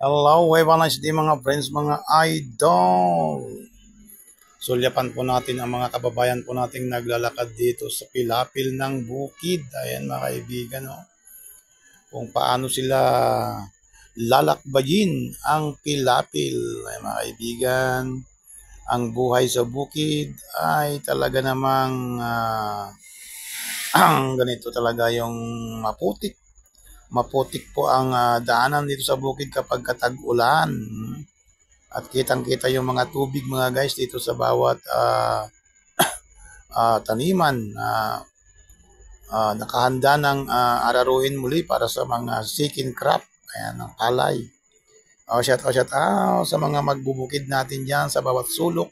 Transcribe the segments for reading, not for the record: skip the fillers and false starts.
Hello, have a nice day mga friends, mga idol. Sulyapan po natin ang mga kababayan po nating naglalakad dito sa pilapil ng bukid. Ayan mga kaibigan, no? Kung paano sila lalakbayin ang pilapil. Ay mga kaibigan, ang buhay sa bukid ay talaga namang ganito talaga yung maputik. Maputik po ang daanan dito sa bukid kapag katag-ulan. At kitang-kita yung mga tubig mga guys dito sa bawat taniman na nakahanda ng araruhin muli para sa mga sikin crop. Ayan, ng palay. Shout out sa mga magbubukid natin dyan sa bawat sulok,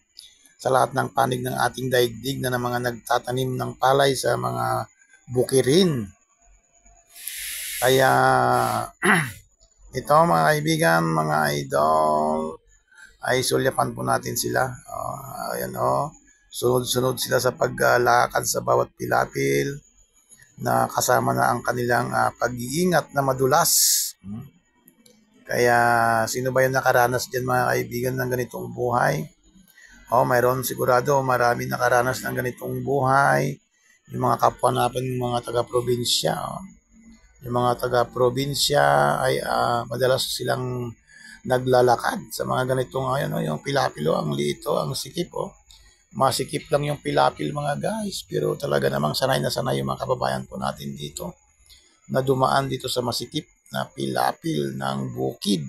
sa lahat ng panig ng ating daigdig na ng mga nagtatanim ng palay sa mga bukirin. Kaya ito mga kaibigan, mga idol, ay sulyapan po natin sila. Ayan sunod-sunod sila sa paglalakad sa bawat pilapil na kasama na ang kanilang pag-iingat na madulas. Kaya sino ba yung nakaranas dyan mga kaibigan ng ganitong buhay? Mayroon sigurado marami nakaranas ng ganitong buhay. Yung mga kapwa natin, yung mga taga-probinsya. Yung mga taga-probinsya ay madalas silang naglalakad sa mga ganitong yung pilapil, ang liito, ang sikip. Masikip lang yung pilapil mga guys, pero talaga namang sanay na sanay yung mga kababayan po natin dito na dumaan dito sa masikip na pilapil ng bukid.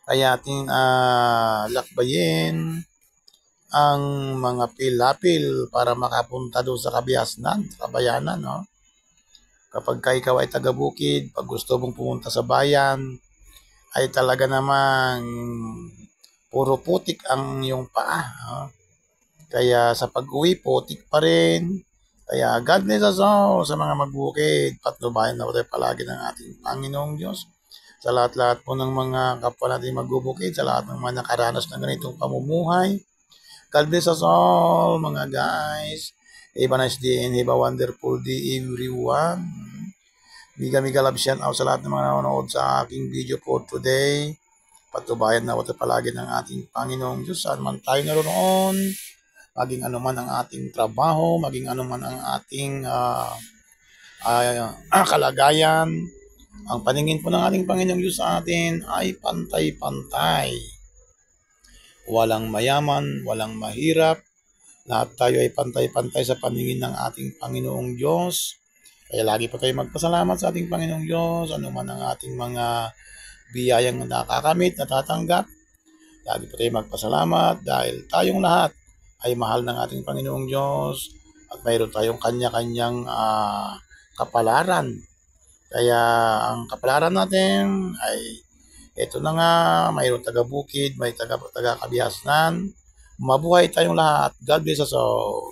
Kaya ating lakbayin ang mga pilapil para makapunta doon sa kabayanan, no? Kapag ikaw ay taga-bukid, pag gusto mong pumunta sa bayan, ay talaga namang puro putik ang iyong paa. Kaya sa pag-uwi, putik pa rin. Kaya God bless us all sa mga magbukid. Patnubayan na tayo palagi ng ating Panginoong Diyos. Sa lahat-lahat po ng mga kapwa natin magbubukid, sa lahat ng mga nakaranas ng ganitong pamumuhay. God bless us all mga guys. Have a nice day and have a wonderful day everyone. Miga love shout out sa lahat ng mga nanonood sa aking video for today. Patubayan na tayo palagi ng ating Panginoong Diyos. Saan man tayo naroon, maging anuman ang ating trabaho, maging anuman ang ating kalagayan, ang paningin po ng ating Panginoong Diyos sa atin ay pantay-pantay. Walang mayaman, walang mahirap. Lahat tayo ay pantay-pantay sa paningin ng ating Panginoong Diyos. Kaya lagi po tayo magpasalamat sa ating Panginoong Diyos, anuman ang ating mga biyayang nakakamit, natatanggap. Lagi po tayo magpasalamat dahil tayong lahat ay mahal ng ating Panginoong Diyos at mayroon tayong kanya-kanyang kapalaran. Kaya ang kapalaran natin ay ito na nga, mayroon taga-bukid, may taga-kabihasnan. Mabuhay tayong lahat. God bless us all.